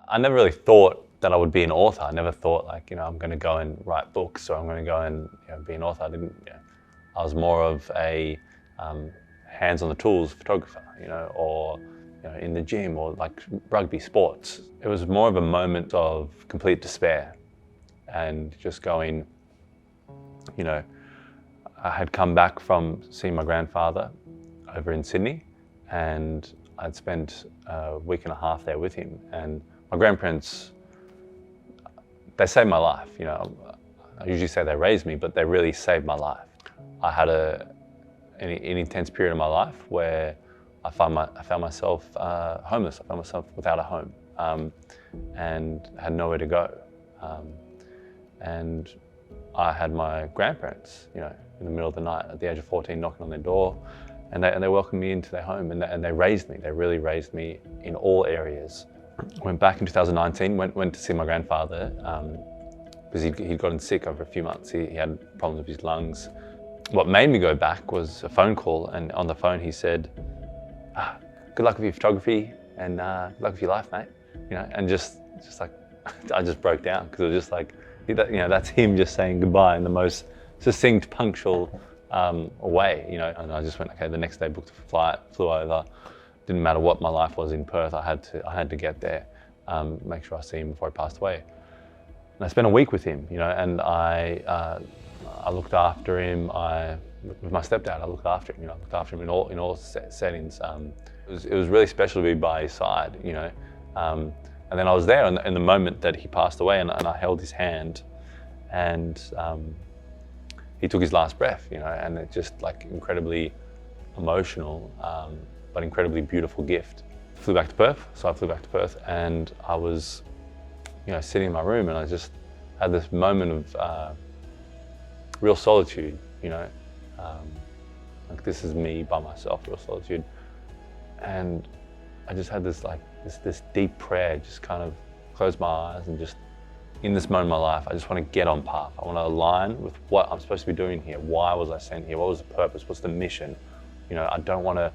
I never really thought that I would be an author. I never thought like, I'm going to go and write books, or I'm going to go and be an author. I was more of a hands on the tools photographer, or in the gym, or like rugby, sports. It was more of a moment of complete despair and just going, I had come back from seeing my grandfather over in Sydney, and I'd spent a week and a half there with him. And my grandparents, they saved my life. I usually say they raised me, but they really saved my life. I had an intense period of my life where I found myself homeless. I found myself without a home, and had nowhere to go. And I had my grandparents, in the middle of the night at the age of 14, knocking on their door, and they welcomed me into their home, and they raised me. They really raised me in all areas. Went back in 2019, went to see my grandfather, because he'd gotten sick over a few months. He had problems with his lungs. What made me go back was a phone call, and on the phone he said, good luck with your photography, and good luck with your life, mate. And just like, I just broke down, because it was just like, that's him just saying goodbye in the most succinct, punctual way, And I just went, okay, the next day booked a flight, flew over. Didn't matter what my life was in Perth, I had to get there, make sure I see him before he passed away. And I spent a week with him, and I looked after him. With my stepdad, I looked after him. I looked after him in all settings. It was really special to be by his side, And then I was there in the moment that he passed away, and I held his hand, and he took his last breath, and it's just like incredibly emotional, but incredibly beautiful gift. Flew back to Perth, so I flew back to Perth, and I was, sitting in my room, and I just had this moment of real solitude, like this is me by myself, real solitude. And I just had this deep prayer, just kind of closed my eyes, and just in this moment of my life, I just want to get on path. I want to align with what I'm supposed to be doing here. Why was I sent here? What was the purpose? What's the mission? I don't want to,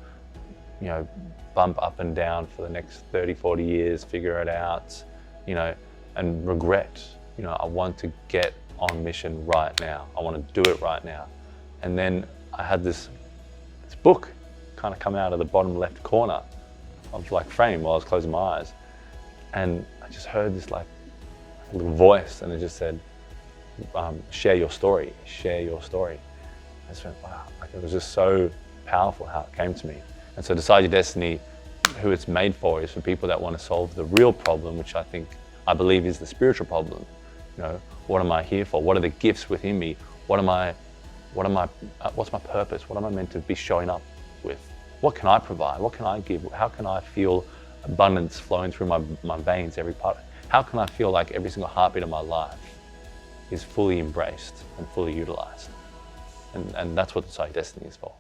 bump up and down for the next 30, 40 years, figure it out, and regret. I want to get on mission right now. I want to do it right now. And then I had this book kind of come out of the bottom left corner of like frame while I was closing my eyes. And I just heard this like little voice, and it just said, share your story, share your story. I just went, wow, like it was just so powerful how it came to me. And so Decide Your Destiny, who it's made for, is for people that want to solve the real problem, which I believe is the spiritual problem. What am I here for? What are the gifts within me? what's my purpose? What am I meant to be showing up with? What can I provide? What can I give? How can I feel abundance flowing through my veins, every part? How can I feel like every single heartbeat of my life is fully embraced and fully utilized? And that's what Decide Your Destiny is for.